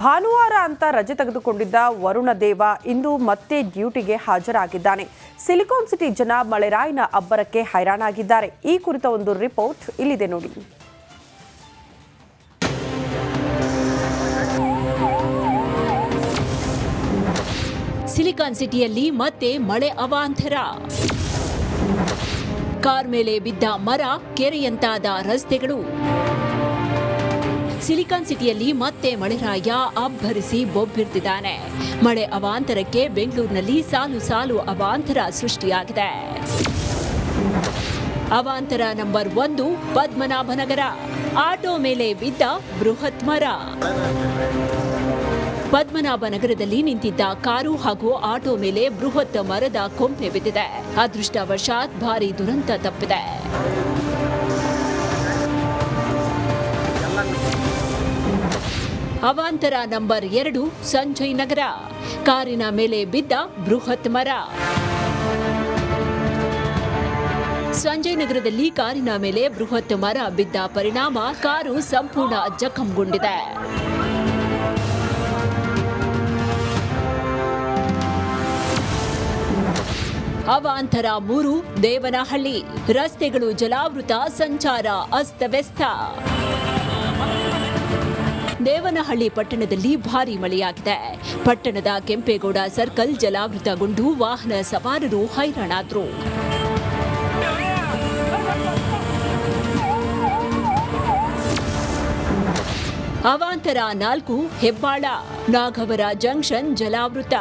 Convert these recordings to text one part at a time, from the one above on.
ಭಾನುವಾರ ಅಂತ ರಜೆ ತೆಗೆದುಕೊಂಡಿದ್ದ ವರುಣ ದೇವ ಇಂದು ಮತ್ತೆ ಡ್ಯೂಟಿಗೆ ಹಾಜರಾಗಿದ್ದಾನೆ. ಸಿಲಿಕಾನ್ ಸಿಟಿ ಜನ ಮಳೆರಾಯನ ಅಬ್ಬರಕ್ಕೆ ಹೈರಾಣಾಗಿದ್ದಾರೆ. ಈ ಕುರಿತ ಒಂದು ರಿಪೋರ್ಟ್ ಇಲ್ಲಿದೆ ನೋಡಿ. ಸಿಲಿಕಾನ್ ಸಿಟಿಯಲ್ಲಿ ಮತ್ತೆ ಮಳೆ ಅವಾಂತರ. ಕಾರ್ ಮೇಲೆ ಬಿದ್ದ ಮರ, ಕೆರೆಯಂತಾದ ರಸ್ತೆಗಳು. ಸಿಲಿಕಾನ್ ಸಿಟಿಯಲ್ಲಿ ಮತ್ತೆ ಮಳೆರಾಯ ಅಬ್ಬರಿಸಿ ಬೊಬ್ಬಿರ್ತಿದ್ದಾನೆ. ಮಳೆ ಅವಾಂತರಕ್ಕೆ ಬೆಂಗಳೂರಿನಲ್ಲಿ ಸಾಲು ಸಾಲು ಅವಾಂತರ ಸೃಷ್ಟಿಯಾಗಿದೆ. ಅವಾಂತರ ನಂಬರ್ 1, ಪದ್ಮನಾಭನಗರ. ಆಟೋ ಮೇಲೆ ಬಿದ್ದ ಬೃಹತ್ ಮರ. ಪದ್ಮನಾಭನಗರದಲ್ಲಿ ನಿಂತಿದ್ದ ಕಾರು ಹಾಗೂ ಆಟೋ ಮೇಲೆ ಬೃಹತ್ ಮರದ ಕೊಂಪೆ ಬಿದ್ದಿದೆ. ಅದೃಷ್ಟವಶಾತ್ ಭಾರೀ ದುರಂತ ತಪ್ಪಿದೆ. ಅವಾಂತರ ನಂಬರ್ 2, ಸಂಜಯ್ ನಗರ. ಕಾರಿನ ಮೇಲೆ ಬಿದ್ದ ಬೃಹತ್ ಮರ. ಸಂಜಯ್ ನಗರದಲ್ಲಿ ಕಾರಿನ ಮೇಲೆ ಬೃಹತ್ ಮರ ಬಿದ್ದ ಪರಿಣಾಮ ಕಾರು ಸಂಪೂರ್ಣ ಜಖಂಗೊಂಡಿದೆ. ಅವಾಂತರ 3, ದೇವನಹಳ್ಳಿ. ರಸ್ತೆಗಳು ಜಲಾವೃತ, ಸಂಚಾರ ಅಸ್ತವ್ಯಸ್ತ. ದೇವನಹಳ್ಳಿ ಪಟ್ಟಣದಲ್ಲಿ ಭಾರೀ ಮಳೆಯಾಗಿದೆ. ಪಟ್ಟಣದ ಕೆಂಪೇಗೌಡ ಸರ್ಕಲ್ ಜಲಾವೃತಗೊಂಡು ವಾಹನ ಸವಾರರು ಹೈರಾಣಾದ್ರು. ಅವಾಂತರ 4, ಹೆಬ್ಬಾಳ. ನಾಗವರ ಜಂಕ್ಷನ್ ಜಲಾವೃತ.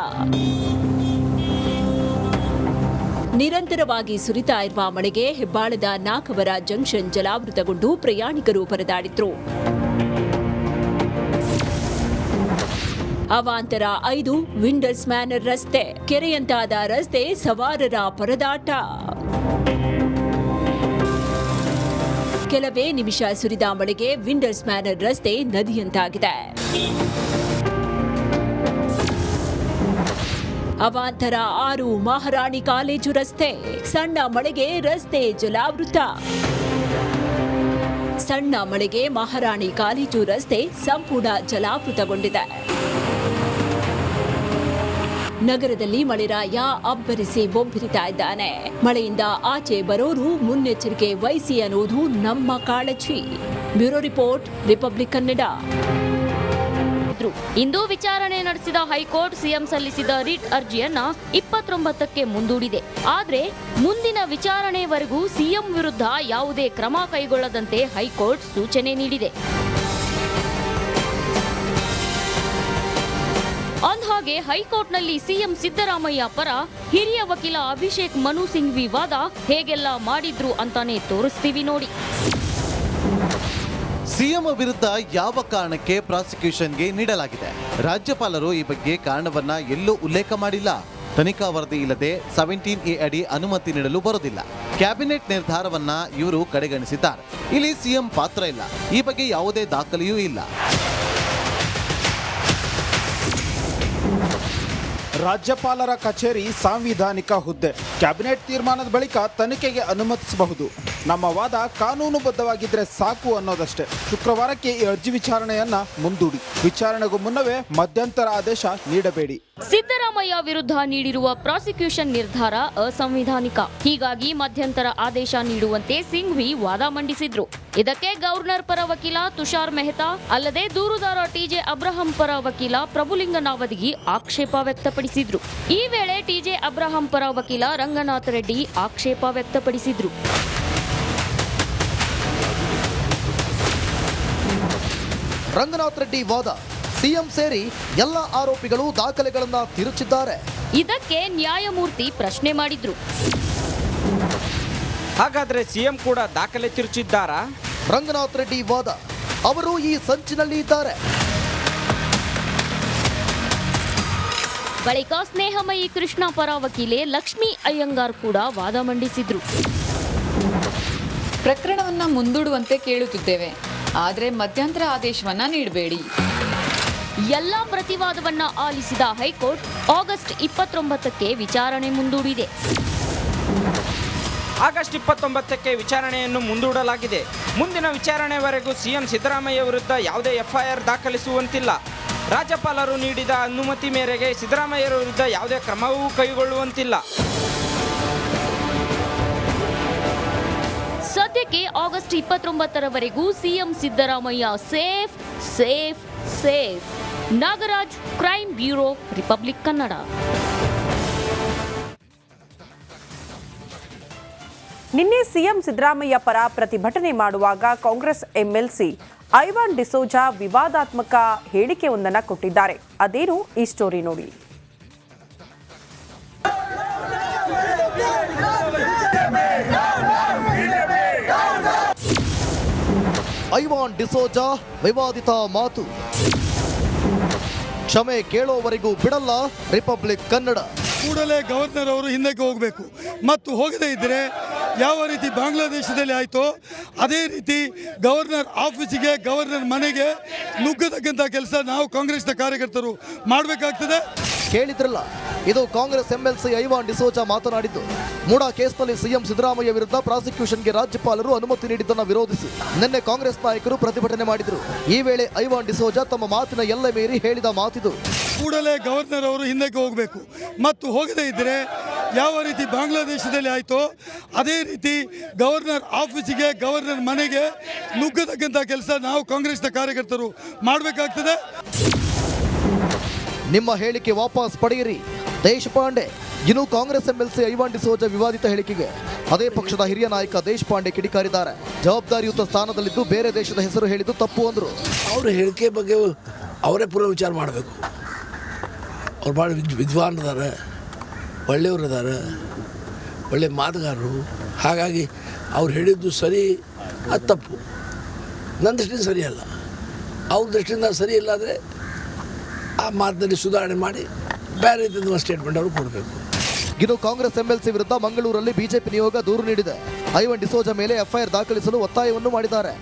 ನಿರಂತರವಾಗಿ ಸುರಿತಾ ಇರುವ ಮಳೆಗೆ ಹೆಬ್ಬಾಳದ ನಾಗವರ ಜಂಕ್ಷನ್ ಜಲಾವೃತಗೊಂಡು ಪ್ರಯಾಣಿಕರು ಪರದಾಡಿದ್ರು. ಅವಾಂತರ 5, ವಿಂಡರ್ಸ್ ಮ್ಯಾನರ್ ರಸ್ತೆ. ಕೆರೆಯಂತಾದ ರಸ್ತೆ, ಸವಾರರ ಪರದಾಟ. ಕೆಲವೇ ನಿಮಿಷ ಸುರಿದ ಮಳೆಗೆ ವಿಂಡರ್ಸ್ ಮ್ಯಾನರ್ ರಸ್ತೆ ನದಿಯಂತಾಗಿದೆ. ಅವಾಂತರ 6, ಮಹಾರಾಣಿ ಕಾಲೇಜು ರಸ್ತೆ. ಸಣ್ಣ ಮಳೆಗೆ ರಸ್ತೆ ಜಲಾವೃತ. ಸಣ್ಣ ಮಳೆಗೆ ಮಹಾರಾಣಿ ಕಾಲೇಜು ರಸ್ತೆ ಸಂಪೂರ್ಣ ಜಲಾವೃತಗೊಂಡಿದೆ. ನಗರದಲ್ಲಿ ಮಳೆರಾಯ ಅಬ್ಬರಿಸಿ ಬೊಬ್ಬಿರಿತಾ ಇದ್ದಾನೆ. ಮಳೆಯಿಂದ ಆಚೆ ಬರೋರು ಮುನ್ನೆಚ್ಚರಿಕೆ ವಹಿಸಿ ಅನ್ನೋದು ನಮ್ಮ ಕಾಳಜಿ. Bureau report, republic Kannada. ಇಂದು ವಿಚಾರಣೆ ನಡೆಸಿದ ಹೈಕೋರ್ಟ್ ಸಿಎಂ ಸಲ್ಲಿಸಿದ ರಿಟ್ ಅರ್ಜಿಯನ್ನ 29ಕ್ಕೆ ಮುಂದೂಡಿದೆ. ಆದ್ರೆ ಮುಂದಿನ ವಿಚಾರಣೆವರೆಗೂ ಸಿಎಂ ವಿರುದ್ಧ ಯಾವುದೇ ಕ್ರಮ ಕೈಗೊಳ್ಳದಂತೆ ಹೈಕೋರ್ಟ್ ಸೂಚನೆ ನೀಡಿದೆ. ಅಂದ್ಹಾಗೆ ಹೈಕೋರ್ಟ್ನಲ್ಲಿ ಸಿಎಂ ಸಿದ್ದರಾಮಯ್ಯ ಪರ ಹಿರಿಯ ವಕೀಲ ಅಭಿಷೇಕ್ ಮನು ಸಿಂಘ್ವಿ ವಾದ ಹೇಗೆಲ್ಲ ಮಾಡಿದ್ರು ಅಂತಾನೆ ತೋರಿಸ್ತೀವಿ ನೋಡಿ. ಸಿಎಂ ವಿರುದ್ಧ ಯಾವ ಕಾರಣಕ್ಕೆ ಪ್ರಾಸಿಕ್ಯೂಷನ್ಗೆ ನೀಡಲಾಗಿದೆ? ರಾಜ್ಯಪಾಲರು ಈ ಬಗ್ಗೆ ಕಾರಣವನ್ನ ಎಲ್ಲೂ ಉಲ್ಲೇಖ ಮಾಡಿಲ್ಲ. ತನಿಖಾ ವರದಿ ಇಲ್ಲದೆ 17A ಅಡಿ ಅನುಮತಿ ನೀಡಲು ಬರೋದಿಲ್ಲ. ಕ್ಯಾಬಿನೆಟ್ ನಿರ್ಧಾರವನ್ನ ಇವರು ಕಡೆಗಣಿಸಿದ್ದಾರೆ. ಇಲ್ಲಿ ಸಿಎಂ ಪಾತ್ರ ಇಲ್ಲ. ಈ ಬಗ್ಗೆ ಯಾವುದೇ ದಾಖಲೆಯೂ ಇಲ್ಲ. ರಾಜ್ಯಪಾಲರ ಕಚೇರಿ ಸಾಂವಿಧಾನಿಕ ಹುದ್ದೆ. ಕ್ಯಾಬಿನೆಟ್ ತೀರ್ಮಾನದ ಬಳಿಕ ತನಿಖೆಗೆ ಅನುಮತಿಸಬಹುದು. ನಮ್ಮ ವಾದ ಕಾನೂನುಬದ್ಧವಾಗಿದ್ರೆ ಸಾಕು ಅನ್ನೋದಷ್ಟೇ. ಶುಕ್ರವಾರಕ್ಕೆ ಈ ಅರ್ಜಿ ವಿಚಾರಣೆಯನ್ನ ಮುಂದೂಡಿ. ವಿಚಾರಣೆಗೂ ಮುನ್ನವೇ ಮಧ್ಯಂತರ ಆದೇಶ ನೀಡಬೇಡಿ. ಸಿದ್ದರಾಮಯ್ಯ ವಿರುದ್ಧ ನೀಡಿರುವ ಪ್ರಾಸಿಕ್ಯೂಷನ್ ನಿರ್ಧಾರ ಅಸಂವಿಧಾನಿಕ. ಹೀಗಾಗಿ ಮಧ್ಯಂತರ ಆದೇಶ ನೀಡುವಂತೆ ಸಿಂಘ್ವಿ ವಾದ ಮಂಡಿಸಿದ್ರು. ಇದಕ್ಕೆ ಗವರ್ನರ್ ಪರ ವಕೀಲ ತುಷಾರ್ ಮೆಹ್ತಾ ಅಲ್ಲದೆ ದೂರುದಾರ ಟಿಜೆ ಅಬ್ರಹಂ ಪರ ವಕೀಲ ಪ್ರಭುಲಿಂಗ ನಾವದಗಿ ಆಕ್ಷೇಪ ವ್ಯಕ್ತಪಡಿಸಿದ್ರು. ಈ ವೇಳೆ ಟಿಜೆ ಅಬ್ರಹಂ ಪರ ವಕೀಲ ರಂಗನಾಥ ರೆಡ್ಡಿ ಆಕ್ಷೇಪ ವ್ಯಕ್ತಪಡಿಸಿದ್ರು. ರಂಗನಾಥ್ ರೆಡ್ಡಿ ವಾದ: ಸಿಎಂ ಸೇರಿ ಎಲ್ಲ ಆರೋಪಿಗಳು ದಾಖಲೆಗಳನ್ನ ತಿರುಚಿದ್ದಾರೆ. ಇದಕ್ಕೆ ನ್ಯಾಯಮೂರ್ತಿ ಪ್ರಶ್ನೆ ಮಾಡಿದ್ರು. ಹಾಗಾದ್ರೆ ಸಿಎಂ ಕೂಡ ದಾಖಲೆ ತಿರುಚಿದ್ದಾರಾ? ರಂಗನಾಥ್ ರೆಡ್ಡಿ ವಾದ: ಅವರು ಈ ಸಂಚಿನಲ್ಲಿ ಇದ್ದಾರೆ. ಬಳಿಕ ಸ್ನೇಹಮಯಿ ಕೃಷ್ಣ ಪರ ವಕೀಲೆ ಲಕ್ಷ್ಮೀ ಅಯ್ಯಂಗಾರ್ ಕೂಡ ವಾದ ಮಂಡಿಸಿದ್ರು. ಪ್ರಕರಣವನ್ನ ಮುಂದೂಡುವಂತೆ ಕೇಳುತ್ತಿದ್ದೇವೆ, ಆದರೆ ಮಧ್ಯಂತರ ಆದೇಶವನ್ನ ನೀಡಬೇಡಿ. ಎಲ್ಲಾ ಪ್ರತಿವಾದವನ್ನ ಆಲಿಸಿದ ಹೈಕೋರ್ಟ್ ಆಗಸ್ಟ್ 29ಕ್ಕೆ ವಿಚಾರಣೆ ಮುಂದೂಡಿದೆ. ಆಗಸ್ಟ್ 29ಕ್ಕೆ ವಿಚಾರಣೆಯನ್ನು ಮುಂದೂಡಲಾಗಿದೆ. ಮುಂದಿನ ವಿಚಾರಣೆವರೆಗೂ ಸಿಎಂ ಸಿದ್ದರಾಮಯ್ಯ ವಿರುದ್ಧ ಯಾವುದೇ ಎಫ್ಐಆರ್ ದಾಖಲಿಸುವಂತಿಲ್ಲ. ರಾಜ್ಯಪಾಲರು ನೀಡಿದ ಅನುಮತಿ ಮೇರೆಗೆ ಸಿದ್ದರಾಮಯ್ಯರ ವಿರುದ್ಧ ಯಾವುದೇ ಕ್ರಮವೂ ಕೈಗೊಳ್ಳುವಂತಿಲ್ಲ. ಸದ್ಯಕ್ಕೆ ಆಗಸ್ಟ್ 29ರವರೆಗೂ CM Siddaramaiah safe safe safe. Nagaraj, crime bureau, republic Kannada. ನಿನ್ನೆ ಸಿಎಂ ಸಿದ್ದರಾಮಯ್ಯ ಪರ ಪ್ರತಿಭಟನೆ ಮಾಡುವಾಗ ಕಾಂಗ್ರೆಸ್ ಎಂಎಲ್ಸಿ ಐವಾನ್ ಡಿಸೋಜಾ ವಿವಾದಾತ್ಮಕ ಹೇಳಿಕೆಯೊಂದನ್ನು ಕೊಟ್ಟಿದ್ದಾರೆ. ಅದೇನು ಈ ಸ್ಟೋರಿ ನೋಡಿ. ಐವಾನ್ ಡಿಸೋಜಾ ವಿವಾದಿತ ಮಾತು. ಕ್ಷಮೆ ಕೇಳೋವರೆಗೂ ಬಿಡಲ್ಲ ರಿಪಬ್ಲಿಕ್ ಕನ್ನಡ. ಕೂಡಲೇ ಗವರ್ನರ್ ಅವರು ಹಿಂದಕ್ಕೆ ಹೋಗಬೇಕು ಮತ್ತು ಹೋಗದೇ ಇದ್ದರೆ ಯಾವ ರೀತಿ ಬಾಂಗ್ಲಾದೇಶದಲ್ಲಿ ಆಯಿತೋ ಅದೇ ರೀತಿ ಗವರ್ನರ್ ಆಫೀಸಿಗೆ, ಗವರ್ನರ್ ಮನೆಗೆ ನುಗ್ಗತಕ್ಕಂಥ ಕೆಲಸ ನಾವು ಕಾಂಗ್ರೆಸ್ನ ಕಾರ್ಯಕರ್ತರು ಮಾಡಬೇಕಾಗ್ತದೆ. ಕೇಳಿದ್ರಲ್ಲ, ಇದು ಕಾಂಗ್ರೆಸ್ ಎಂಎಲ್ಸಿ ಐವಾನ್ ಡಿಸೋಜಾ ಮಾತನಾಡಿದ್ದು. ಮೂಡಾ ಕೇಸ್ನಲ್ಲಿ ಸಿಎಂ ಸಿದ್ದರಾಮಯ್ಯ ವಿರುದ್ಧ ಪ್ರಾಸಿಕ್ಯೂಷನ್ಗೆ ರಾಜ್ಯಪಾಲರು ಅನುಮತಿ ನೀಡಿದ್ದನ್ನು ವಿರೋಧಿಸಿ ನಿನ್ನೆ ಕಾಂಗ್ರೆಸ್ ನಾಯಕರು ಪ್ರತಿಭಟನೆ ಮಾಡಿದರು. ಈ ವೇಳೆ ಐವಾನ್ ಡಿಸೋಜಾ ತಮ್ಮ ಮಾತಿನ ಎಲ್ಲೆ ಮೀರಿ ಹೇಳಿದ ಮಾತಿದು. ಕೂಡಲೇ ಗವರ್ನರ್ ಅವರು ಹಿಂದಕ್ಕೆ ಹೋಗಬೇಕು ಮತ್ತು ಹೋಗದೇ ಇದ್ದರೆ ಯಾವ ರೀತಿ ಬಾಂಗ್ಲಾದೇಶದಲ್ಲಿ ಆಯಿತೋ ಅದೇ ರೀತಿ ಗವರ್ನರ್ ಆಫೀಸಿಗೆ, ಗವರ್ನರ್ ಮನೆಗೆ ನುಗ್ಗತಕ್ಕಂಥ ಕೆಲಸ ನಾವು ಕಾಂಗ್ರೆಸ್ನ ಕಾರ್ಯಕರ್ತರು ಮಾಡಬೇಕಾಗ್ತದೆ. ನಿಮ್ಮ ಹೇಳಿಕೆ ವಾಪಸ್ ಪಡೆಯಿರಿ ದೇಶಪಾಂಡೆ. ಇನ್ನು ಕಾಂಗ್ರೆಸ್ ಎಂಎಲ್ಸಿ ಐವಾನ್ ಡಿಸೋಜಾ ವಿವಾದಿತ ಹೇಳಿಕೆಗೆ ಅದೇ ಪಕ್ಷದ ಹಿರಿಯ ನಾಯಕ ದೇಶಪಾಂಡೆ ಕಿಡಿಕಾರಿದ್ದಾರೆ. ಜವಾಬ್ದಾರಿಯುತ ಸ್ಥಾನದಲ್ಲಿದ್ದು ಬೇರೆ ದೇಶದ ಹೆಸರು ಹೇಳಿದ್ದು ತಪ್ಪು ಅಂದರು. ಅವರ ಹೇಳಿಕೆ ಬಗ್ಗೆ ಅವರೇ ಪೂರ್ವ ವಿಚಾರ ಮಾಡಬೇಕು. ಅವ್ರು ಭಾಳ ವಿದ್ವಾನ್ರದಾರೆ, ಒಳ್ಳೆಯವರಿದ್ದಾರೆ, ಒಳ್ಳೆ ಮಾತುಗಾರರು. ಹಾಗಾಗಿ ಅವ್ರು ಹೇಳಿದ್ದು ಸರಿ, ಅದು ತಪ್ಪು. ನನ್ನ ದೃಷ್ಟಿಯಿಂದ ಸರಿಯಲ್ಲ. ಅವ್ರ ದೃಷ್ಟಿಯಿಂದ ಸರಿ ಇಲ್ಲ ಆದರೆ ಆ ಮಾತಿನಲ್ಲಿ ಸುಧಾರಣೆ ಮಾಡಿ ಬೇರೆ ರೀತಿಯ ಸ್ಟೇಟ್ಮೆಂಟ್ ಅವರು ಕೊಡಬೇಕು. ಇನ್ನು ಕಾಂಗ್ರೆಸ್ ಎಂಎಲ್ಸಿ ವಿರುದ್ಧ ಮಂಗಳೂರಲ್ಲಿ ಬಿಜೆಪಿ ನಿಯೋಗ ದೂರು ನೀಡಿದೆ. ಐವಾನ್ ಡಿಸೋಜಾ ಮೇಲೆ ಎಫ್ಐಆರ್ ದಾಖಲಿಸಲು ಒತ್ತಾಯವನ್ನು ಮಾಡಿದ್ದಾರೆ.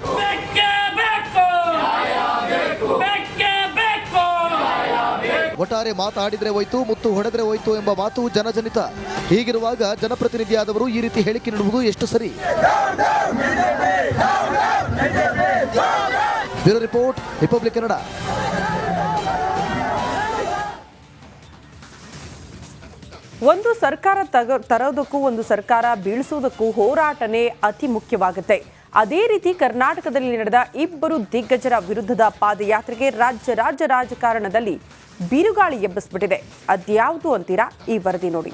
ಒಟ್ಟಾರೆ ಮಾತಾಡಿದ್ರೆ ಹೋಯ್ತು, ಮುತ್ತು ಹೊಡೆದ್ರೆ ಹೋಯ್ತು ಎಂಬ ಮಾತು ಜನಜನಿತ. ಹೀಗಿರುವಾಗ ಜನಪ್ರತಿನಿಧಿಯಾದವರು ಈ ರೀತಿ ಹೇಳಿಕೆ ನೀಡುವುದು ಎಷ್ಟು ಸರಿ? Bureau report, republic Kannada. ಒಂದು ಸರ್ಕಾರ ತರೋದಕ್ಕೂ ಒಂದು ಸರ್ಕಾರ ಬೀಳಿಸುವುದಕ್ಕೂ ಹೋರಾಟನೇ ಅತಿ ಮುಖ್ಯವಾಗುತ್ತೆ. ಅದೇ ರೀತಿ ಕರ್ನಾಟಕದಲ್ಲಿ ನಡೆದ ಇಬ್ಬರು ದಿಗ್ಗಜರ ವಿರುದ್ಧದ ಪಾದಯಾತ್ರೆಗೆ ರಾಜ್ಯ ರಾಜಕಾರಣದಲ್ಲಿ ಬಿರುಗಾಳಿ ಎಬ್ಬಿಸ್ಬಿಟ್ಟಿದೆ. ಅದ್ಯಾವುದು ಅಂತೀರಾ? ಈ ವರದಿ ನೋಡಿ.